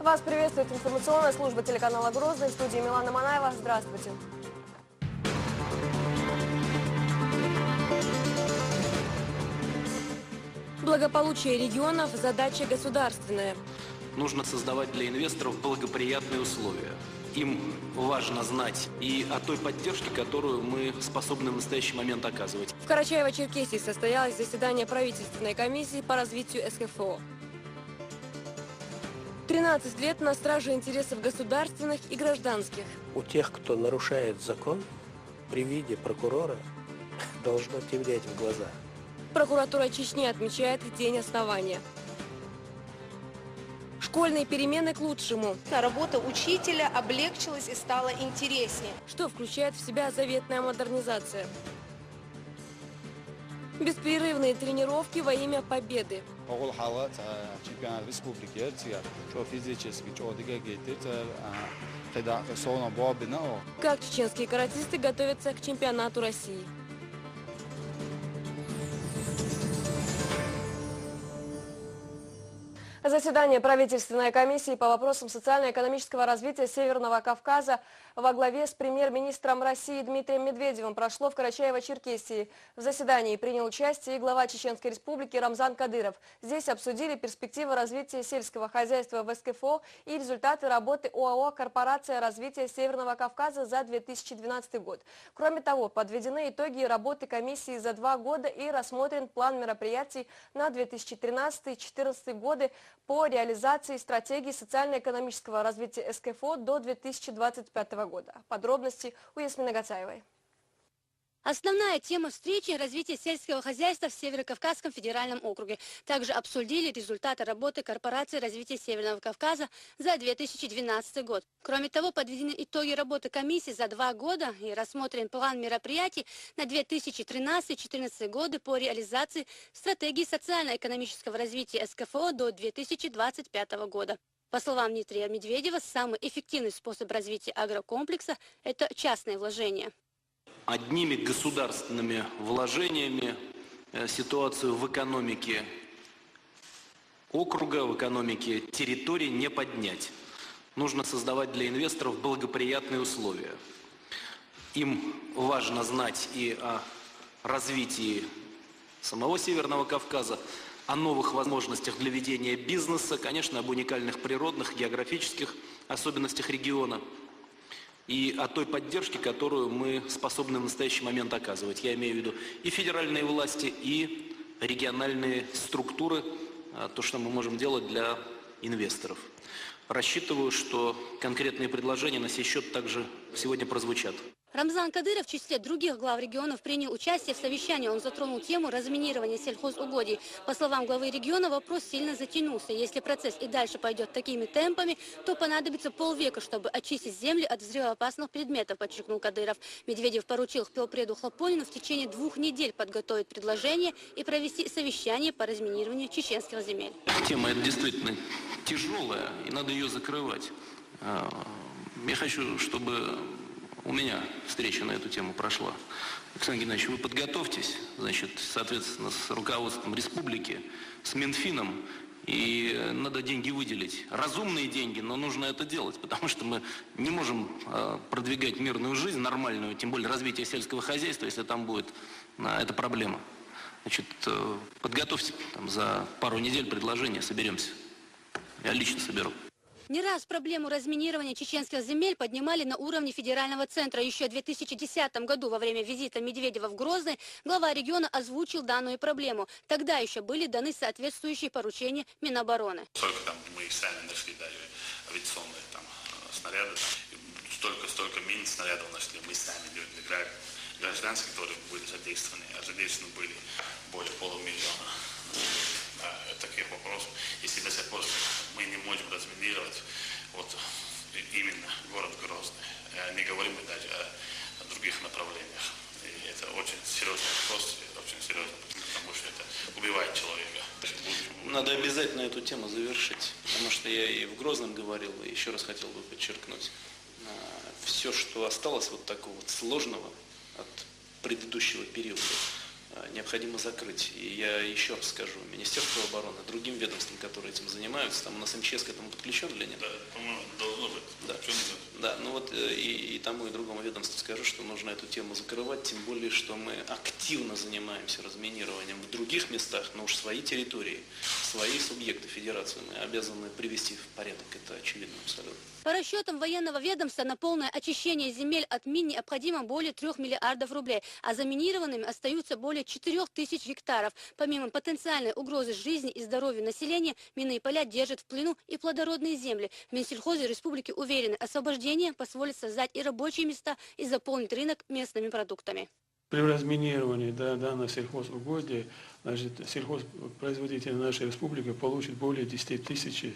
Вас приветствует информационная служба телеканала «Грозный», в студии Милана Манаева. Здравствуйте. Благополучие регионов – задача государственная. Нужно создавать для инвесторов благоприятные условия. Им важно знать и о той поддержке, которую мы способны в настоящий момент оказывать. В Карачаево-Черкесии состоялось заседание правительственной комиссии по развитию СКФО. 13 лет на страже интересов государственных и гражданских. У тех, кто нарушает закон, при виде прокурора должно темнеть в глазах. Прокуратура Чечни отмечает день основания. Школьные перемены к лучшему. Работа учителя облегчилась и стала интереснее. Что включает в себя заветная модернизация? Беспрерывные тренировки во имя победы. Как чеченские каратисты готовятся к чемпионату России? Заседание правительственной комиссии по вопросам социально-экономического развития Северного Кавказа во главе с премьер-министром России Дмитрием Медведевым прошло в Карачаево-Черкесии. В заседании принял участие и глава Чеченской Республики Рамзан Кадыров. Здесь обсудили перспективы развития сельского хозяйства в СКФО и результаты работы ОАО «Корпорация развития Северного Кавказа» за 2012 год. Кроме того, подведены итоги работы комиссии за 2 года и рассмотрен план мероприятий на 2013-2014 годы по реализации стратегии социально-экономического развития СКФО до 2025 года. Подробности у Ясмины Гацаевой. Основная тема встречи – развитие сельского хозяйства в Северо-Кавказском федеральном округе. Также обсудили результаты работы Корпорации развития Северного Кавказа за 2012 год. Кроме того, подведены итоги работы комиссии за 2 года и рассмотрен план мероприятий на 2013-2014 годы по реализации стратегии социально-экономического развития СКФО до 2025 года. По словам Дмитрия Медведева, самый эффективный способ развития агрокомплекса – это частные вложения. Одними государственными вложениями ситуацию в экономике округа, в экономике территории не поднять. Нужно создавать для инвесторов благоприятные условия. Им важно знать и о развитии самого Северного Кавказа, о новых возможностях для ведения бизнеса, конечно, об уникальных природных, географических особенностях региона и о той поддержке, которую мы способны в настоящий момент оказывать. Я имею в виду и федеральные власти, и региональные структуры, то, что мы можем делать для инвесторов. Рассчитываю, что конкретные предложения на сей счет также сегодня прозвучат. Рамзан Кадыров в числе других глав регионов принял участие в совещании. Он затронул тему разминирования сельхозугодий. По словам главы региона, вопрос сильно затянулся. Если процесс и дальше пойдет такими темпами, то понадобится полвека, чтобы очистить земли от взрывоопасных предметов, подчеркнул Кадыров. Медведев поручил полпреду Хлопонину в течение 2 недель подготовить предложение и провести совещание по разминированию чеченских земель. Тема эта действительно тяжелая, и надо ее закрывать. Я хочу, чтобы у меня встреча на эту тему прошла. Александр Геннадьевич, вы подготовьтесь, значит, соответственно, с руководством республики, с Минфином, и надо деньги выделить. Разумные деньги, но нужно это делать, потому что мы не можем продвигать мирную жизнь, нормальную, тем более развитие сельского хозяйства, если там будет эта проблема. Значит, подготовьте там, за пару недель предложение, соберемся. Я лично соберу. Не раз проблему разминирования чеченских земель поднимали на уровне федерального центра. Еще в 2010 году во время визита Медведева в Грозный глава региона озвучил данную проблему. Тогда еще были даны соответствующие поручения Минобороны. Сколько там мы сами нашли даже авиационные там снаряды, столько мин-снарядов нашли, мы сами люди, гражданские, которые были задействованы, а задействованы были более полумиллиона. Таких вопросов. Если до сих пор мы не можем разминировать вот именно город Грозный, не говорим мы даже о других направлениях. И это очень серьезный вопрос, очень серьезно, потому что это убивает человека. Надо обязательно эту тему завершить, потому что я и в Грозном говорил, и еще раз хотел бы подчеркнуть, все, что осталось вот такого вот сложного от предыдущего периода, необходимо закрыть. И я еще раз скажу, Министерство обороны, другим ведомствам, которые этим занимаются, там у нас МЧС к этому подключен или нет? Да, по-моему, должно быть. Да. Да, ну вот и тому, и другому ведомству скажу, что нужно эту тему закрывать, тем более, что мы активно занимаемся разминированием в других местах, но уж свои территории, свои субъекты федерации мы обязаны привести в порядок, это очевидно абсолютно. По расчетам военного ведомства, на полное очищение земель от мин необходимо более 3 миллиардов рублей, а заминированными остаются более 4000 гектаров. Помимо потенциальной угрозы жизни и здоровью населения, минные поля держат в плену и плодородные земли. В Минсельхозе республики уверены, освобождение позволит создать и рабочие места, и заполнить рынок местными продуктами. При разминировании данного сельхозугодия, значит, сельхозпроизводители нашей республики получат более 10 тысяч,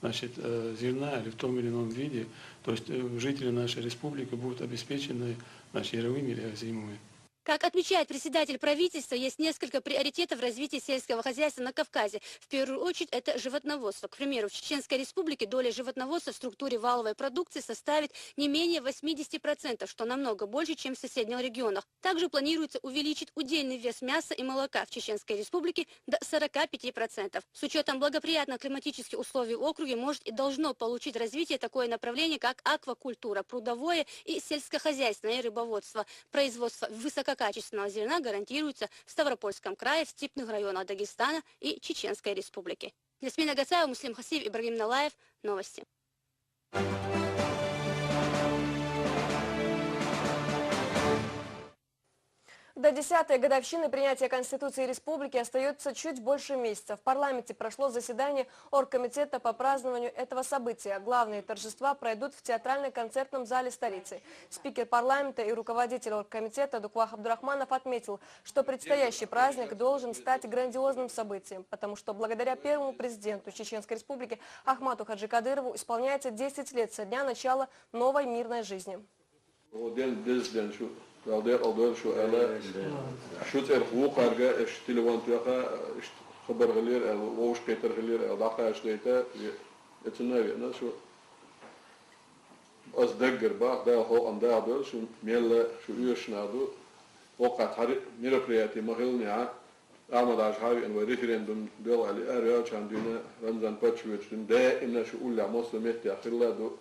значит, зерна или в том или ином виде. То есть жители нашей республики будут обеспечены, значит, яровыми или озимыми. Как отмечает председатель правительства, есть несколько приоритетов развития сельского хозяйства на Кавказе. В первую очередь это животноводство. К примеру, в Чеченской республике доля животноводства в структуре валовой продукции составит не менее 80%, что намного больше, чем в соседних регионах. Также планируется увеличить удельный вес мяса и молока в Чеченской республике до 45%. С учетом благоприятных климатических условий в округе может и должно получить развитие такое направление, как аквакультура, прудовое и сельскохозяйственное рыбоводство. Производство высококачественного зерна гарантируется в Ставропольском крае, в степных районах Дагестана и Чеченской республики. Ясмина Гацаева, Муслим Хасиев, Ибрагим Налаев. Новости. До 10-й годовщины принятия Конституции Республики остается чуть больше месяца. В парламенте прошло заседание Оргкомитета по празднованию этого события. Главные торжества пройдут в театрально-концертном зале столицы. Спикер парламента и руководитель Оргкомитета Дуквах Абдурахманов отметил, что предстоящий праздник должен стать грандиозным событием, потому что благодаря первому президенту Чеченской Республики Ахмату Хаджикадырову исполняется 10 лет со дня начала новой мирной жизни. Radiyat aldığı şu ala şu huquqlarga telefontuqa xabarlar, oğuş qaytargılar, daqa işləyətə etsinlər. Şu az dəggər bax da ho andadı şu mella şu üyüşnadı وقعت мероприятие могилня عمل عشاوي إن وريفرندوم دول على أرياج عندنا رمضان باتشويتش دائما شو أولى مسلمات يأخذ دو.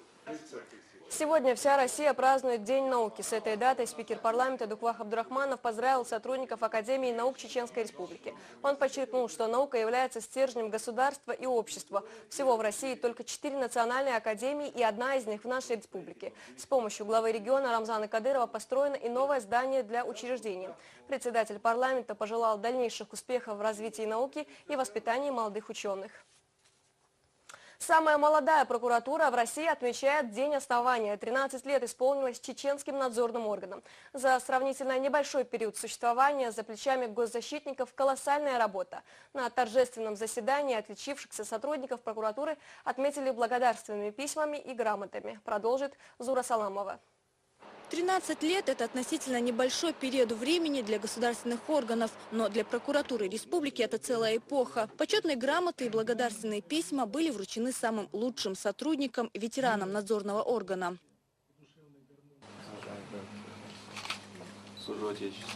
Сегодня вся Россия празднует День науки. С этой датой спикер парламента Дуквах Абдурахманов поздравил сотрудников Академии наук Чеченской Республики. Он подчеркнул, что наука является стержнем государства и общества. Всего в России только 4 национальные академии, и одна из них в нашей республике. С помощью главы региона Рамзана Кадырова построено и новое здание для учреждения. Председатель парламента пожелал дальнейших успехов в развитии науки и воспитании молодых ученых. Самая молодая прокуратура в России отмечает день основания. 13 лет исполнилось чеченским надзорным органам. За сравнительно небольшой период существования за плечами госзащитников колоссальная работа. На торжественном заседании отличившихся сотрудников прокуратуры отметили благодарственными письмами и грамотами. Продолжит Зура Саламова. 13 лет – это относительно небольшой период времени для государственных органов, но для прокуратуры республики это целая эпоха. Почетные грамоты и благодарственные письма были вручены самым лучшим сотрудникам, ветеранам надзорного органа. Служу Отечеству.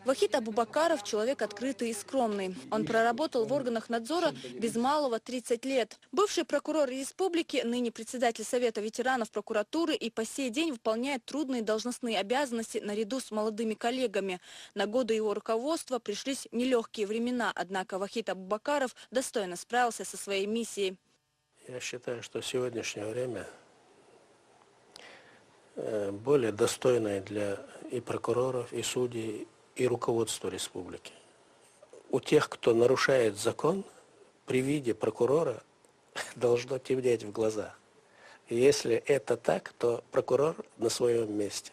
Вахид Абубакаров – человек открытый и скромный. Он проработал в органах надзора без малого 30 лет. Бывший прокурор республики, ныне председатель Совета ветеранов прокуратуры и по сей день выполняет трудные должностные обязанности наряду с молодыми коллегами. На годы его руководства пришлись нелегкие времена, однако Вахид Абубакаров достойно справился со своей миссией. Я считаю, что сегодняшнее время более достойное для и прокуроров, и судей, и руководства республики. У тех, кто нарушает закон, при виде прокурора должно темнеть в глазах. И если это так, то прокурор на своем месте.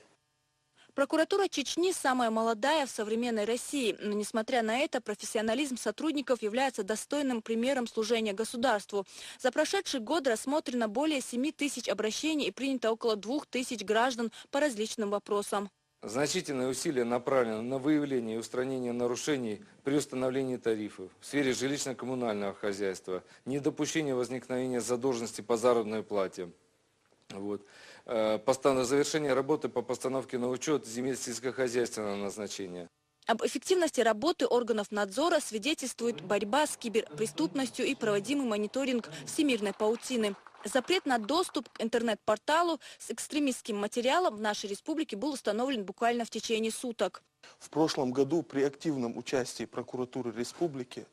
Прокуратура Чечни самая молодая в современной России, но несмотря на это, профессионализм сотрудников является достойным примером служения государству. За прошедший год рассмотрено более 7 тысяч обращений и принято около 2000 граждан по различным вопросам. Значительные усилия направлены на выявление и устранение нарушений при установлении тарифов в сфере жилищно-коммунального хозяйства, недопущение возникновения задолженности по заработной плате. завершение работы по постановке на учет земель сельскохозяйственного назначения. Об эффективности работы органов надзора свидетельствует борьба с киберпреступностью и проводимый мониторинг всемирной паутины. Запрет на доступ к интернет-порталу с экстремистским материалом в нашей республике был установлен буквально в течение суток. В прошлом году при активном участии прокуратуры республики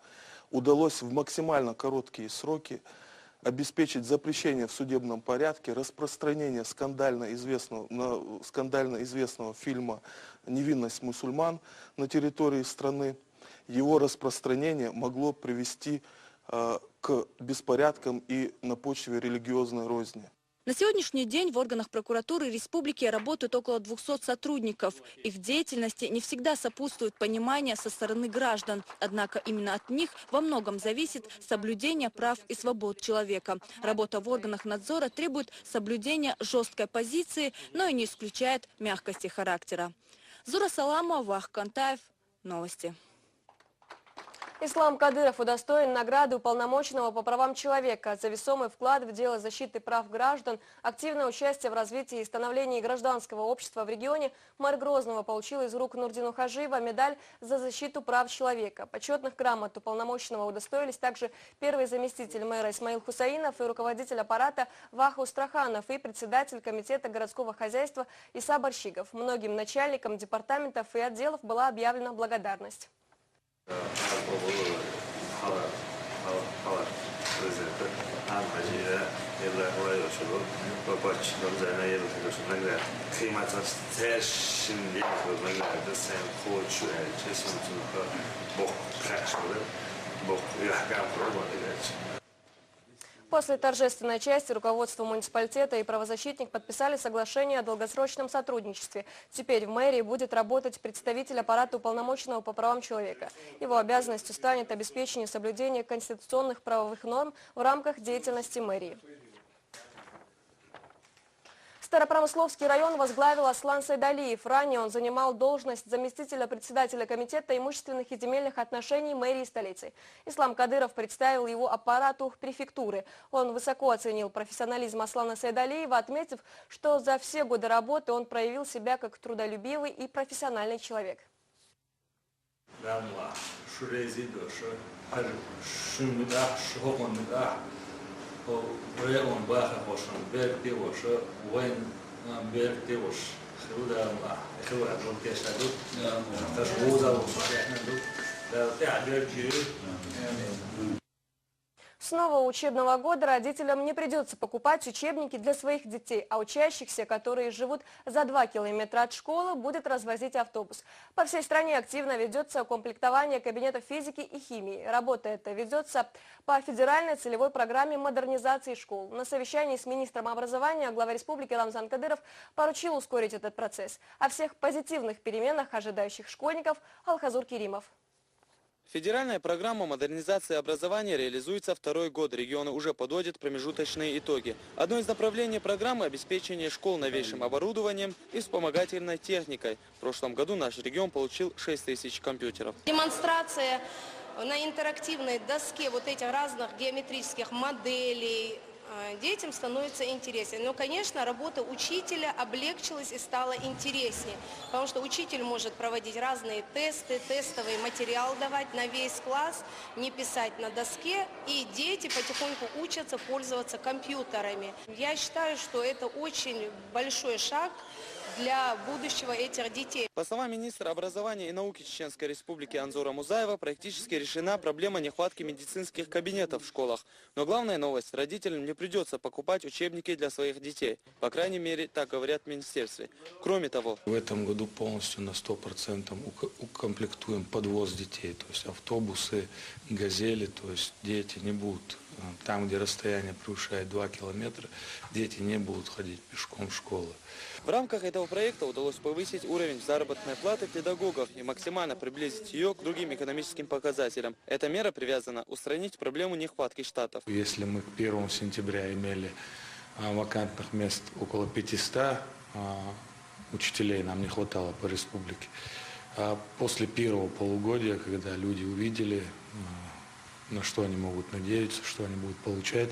удалось в максимально короткие сроки обеспечить запрещение в судебном порядке распространения скандально известного фильма «Невинность мусульман» на территории страны. Его распространение могло привести к беспорядкам и на почве религиозной розни. На сегодняшний день в органах прокуратуры республики работают около 200 сотрудников. Их деятельности не всегда сопутствует понимание со стороны граждан. Однако именно от них во многом зависит соблюдение прав и свобод человека. Работа в органах надзора требует соблюдения жесткой позиции, но и не исключает мягкости характера. Зура Саламова, Вах Кантаев. Новости. Ислам Кадыров удостоен награды уполномоченного по правам человека за весомый вклад в дело защиты прав граждан, активное участие в развитии и становлении гражданского общества в регионе. Мэр Грозного получил из рук Нурдина Хажиева медаль за защиту прав человека. Почетных грамот уполномоченного удостоились также первый заместитель мэра Исмаил Хусаинов и руководитель аппарата Ваха Устраханов и председатель комитета городского хозяйства Иса Барщигов. Многим начальникам департаментов и отделов была объявлена благодарность. После торжественной части руководство муниципалитета и правозащитник подписали соглашение о долгосрочном сотрудничестве. Теперь в мэрии будет работать представитель аппарата уполномоченного по правам человека. Его обязанностью станет обеспечение соблюдения конституционных правовых норм в рамках деятельности мэрии. Старопромысловский район возглавил Аслан Сайдалиев. Ранее он занимал должность заместителя председателя комитета имущественных и земельных отношений мэрии столицы. Ислам Кадыров представил его аппарату префектуры. Он высоко оценил профессионализм Аслана Сайдалиева, отметив, что за все годы работы он проявил себя как трудолюбивый и профессиональный человек. С нового учебного года родителям не придется покупать учебники для своих детей, а учащихся, которые живут за 2 километра от школы, будет развозить автобус. По всей стране активно ведется укомплектование кабинетов физики и химии. Работа эта ведется по федеральной целевой программе модернизации школ. На совещании с министром образования глава республики Рамзан Кадыров поручил ускорить этот процесс. О всех позитивных переменах, ожидающих школьников, Алхазур Керимов. Федеральная программа модернизации образования реализуется второй год. Регионы уже подводят промежуточные итоги. Одно из направлений программы – обеспечение школ новейшим оборудованием и вспомогательной техникой. В прошлом году наш регион получил 6000 компьютеров. Демонстрация на интерактивной доске вот этих разных геометрических моделей детям становится интереснее. Но, конечно, работа учителя облегчилась и стала интереснее, потому что учитель может проводить разные тесты, тестовый материал давать на весь класс, не писать на доске, и дети потихоньку учатся пользоваться компьютерами. Я считаю, что это очень большой шаг для будущего этих детей. По словам министра образования и науки Чеченской Республики Анзора Музаева, практически решена проблема нехватки медицинских кабинетов в школах. Но главная новость – родителям не придется покупать учебники для своих детей. По крайней мере, так говорят в министерстве. Кроме того, в этом году полностью на 100% укомплектуем подвоз детей. То есть автобусы, газели, то есть дети не будут, там, где расстояние превышает 2 километра, дети не будут ходить пешком в школу. В рамках этого проекта удалось повысить уровень заработной платы педагогов и максимально приблизить ее к другим экономическим показателям. Эта мера привязана устранить проблему нехватки штатов. Если мы к 1 сентября имели вакантных мест около 500 учителей, нам не хватало по республике. А после первого полугодия, когда люди увидели на что они могут надеяться, что они будут получать.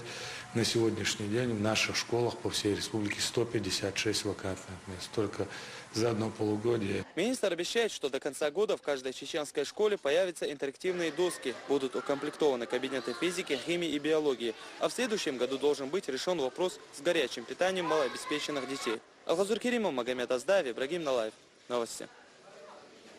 На сегодняшний день в наших школах по всей республике 156 вакантных мест. Только за одно полугодие. Министр обещает, что до конца года в каждой чеченской школе появятся интерактивные доски. Будут укомплектованы кабинеты физики, химии и биологии. А в следующем году должен быть решен вопрос с горячим питанием малообеспеченных детей. Алхазур Керимов, Магомед Аздаев, Ибрагим Налаев. Новости.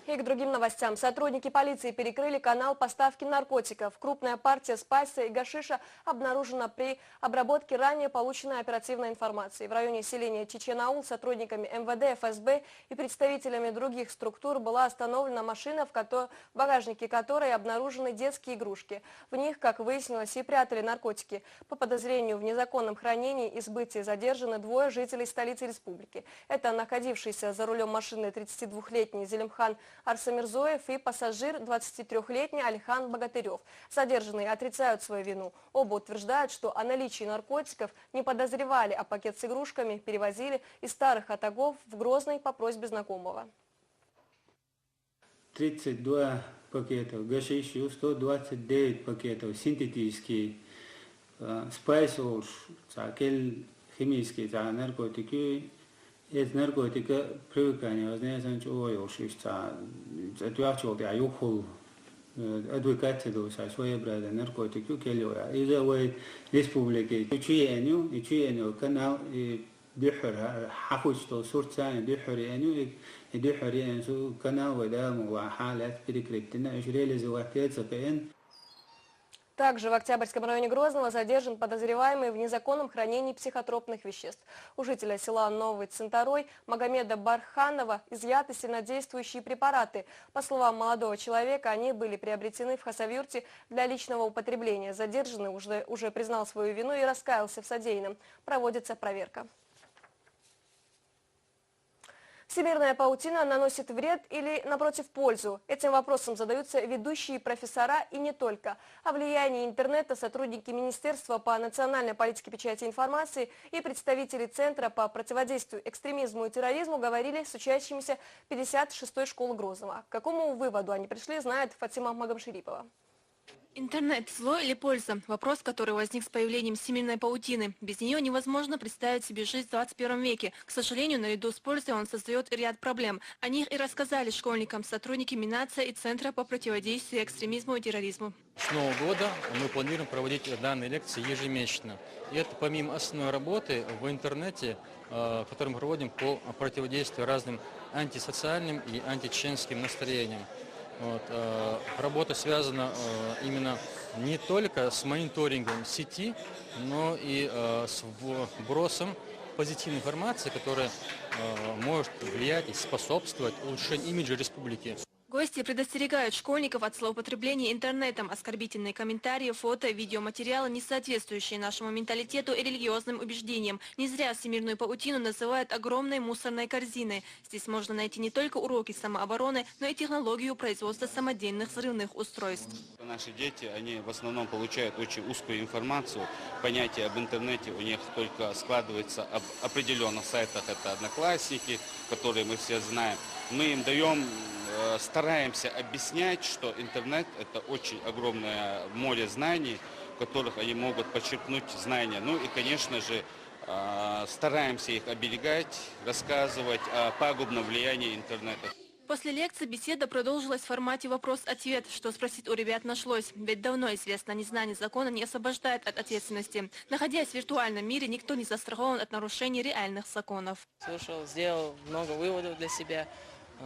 И к другим новостям. Сотрудники полиции перекрыли канал поставки наркотиков. Крупная партия спайса и гашиша обнаружена при обработке ранее полученной оперативной информации. В районе селения Чечен-Аул сотрудниками МВД, ФСБ и представителями других структур была остановлена машина, в багажнике которой обнаружены детские игрушки. В них, как выяснилось, и прятали наркотики. По подозрению в незаконном хранении и сбытии задержаны двое жителей столицы республики. Это находившийся за рулем машины 32-летний Зелимхан Арсамирзоев и пассажир 23-летний Алихан Богатырев. Задержанные отрицают свою вину. Оба утверждают, что о наличии наркотиков не подозревали, а пакет с игрушками перевозили из старых Атагов в Грозный по просьбе знакомого. 32 пакетов гашишу, 129 пакетов синтетические, спайсов, химические наркотики. Из наркотика привыкания возникает адвокатию своеобразия наркотику келёя. Из-за республики учению канал и бихар хахучто сурцан бихарению и бихарению канал выдал вахалат перекрытина реализовать ЦПН. Также в Октябрьском районе Грозного задержан подозреваемый в незаконном хранении психотропных веществ. У жителя села Новый Центарой Магомеда Барханова изъяты сильнодействующие препараты. По словам молодого человека, они были приобретены в Хасавюрте для личного употребления. Задержанный уже признал свою вину и раскаялся в содеянном. Проводится проверка. Всемирная паутина наносит вред или, напротив, пользу? Этим вопросом задаются ведущие профессора и не только. О влиянии интернета сотрудники Министерства по национальной политике, печати и информации и представители Центра по противодействию экстремизму и терроризму говорили с учащимися 56-й школы Грозного. К какому выводу они пришли, знает Фатима Магомшерипова. Интернет – зло или польза? Вопрос, который возник с появлением всемирной паутины. Без нее невозможно представить себе жизнь в 21 веке. К сожалению, наряду с пользой он создает ряд проблем. О них и рассказали школьникам сотрудники Минация и Центра по противодействию экстремизму и терроризму. С Нового года мы планируем проводить данные лекции ежемесячно. И это помимо основной работы в интернете, которую мы проводим по противодействию разным антисоциальным и античеченским настроениям. Работа связана именно не только с мониторингом сети, но и с вбросом позитивной информации, которая может влиять и способствовать улучшению имиджа республики. Гости предостерегают школьников от злоупотребления интернетом. Оскорбительные комментарии, фото, видеоматериалы, не соответствующие нашему менталитету и религиозным убеждениям. Не зря всемирную паутину называют огромной мусорной корзиной. Здесь можно найти не только уроки самообороны, но и технологию производства самодельных взрывных устройств. Наши дети, они в основном получают очень узкую информацию. Понятие об интернете у них только складывается об определенных сайтах. Это Одноклассники, которые мы все знаем. Мы им стараемся объяснять, что интернет – это очень огромное море знаний, в которых они могут почерпнуть знания. Ну и, конечно же, стараемся их оберегать, рассказывать о пагубном влиянии интернета. После лекции беседа продолжилась в формате вопрос-ответ. Что спросить у ребят нашлось. Ведь давно известно, незнание закона не освобождает от ответственности. Находясь в виртуальном мире, никто не застрахован от нарушений реальных законов. Слушал, сделал много выводов для себя.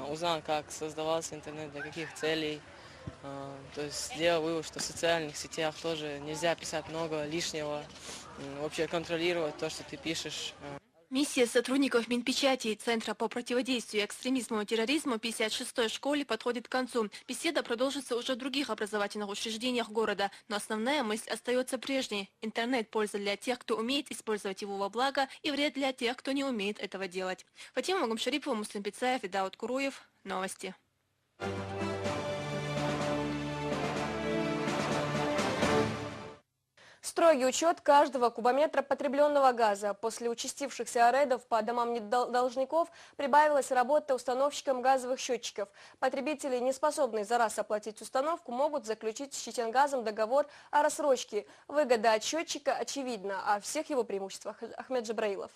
Узнал, как создавался интернет, для каких целей. То есть сделал вывод, что в социальных сетях тоже нельзя писать много лишнего. Вообще контролировать то, что ты пишешь. Миссия сотрудников Минпечати и Центра по противодействию экстремизму и терроризму 56-й школе подходит к концу. Беседа продолжится уже в других образовательных учреждениях города. Но основная мысль остается прежней. Интернет – польза для тех, кто умеет использовать его во благо, и вред для тех, кто не умеет этого делать. Фатима Магомшерипова, Муслим Пицаев и Дауд Куруев. Новости. Строгий учет каждого кубометра потребленного газа. После участившихся рейдов по домам должников прибавилась работа установщикам газовых счетчиков. Потребители, не способные за раз оплатить установку, могут заключить с Читенгазом договор о рассрочке. Выгода от счетчика очевидна, а о всех его преимуществах Ахмед Джабраилов.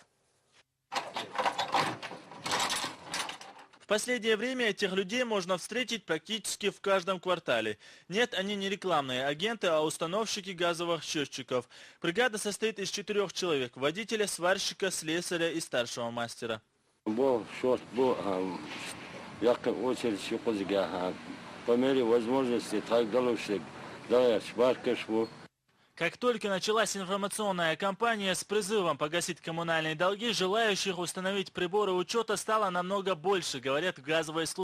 В последнее время этих людей можно встретить практически в каждом квартале. Нет, они не рекламные агенты, а установщики газовых счетчиков. Бригада состоит из 4 человек – водителя, сварщика, слесаря и старшего мастера. По мере возможности так дальше. Как только началась информационная кампания с призывом погасить коммунальные долги, желающих установить приборы учета стало намного больше, говорят в газовой службе.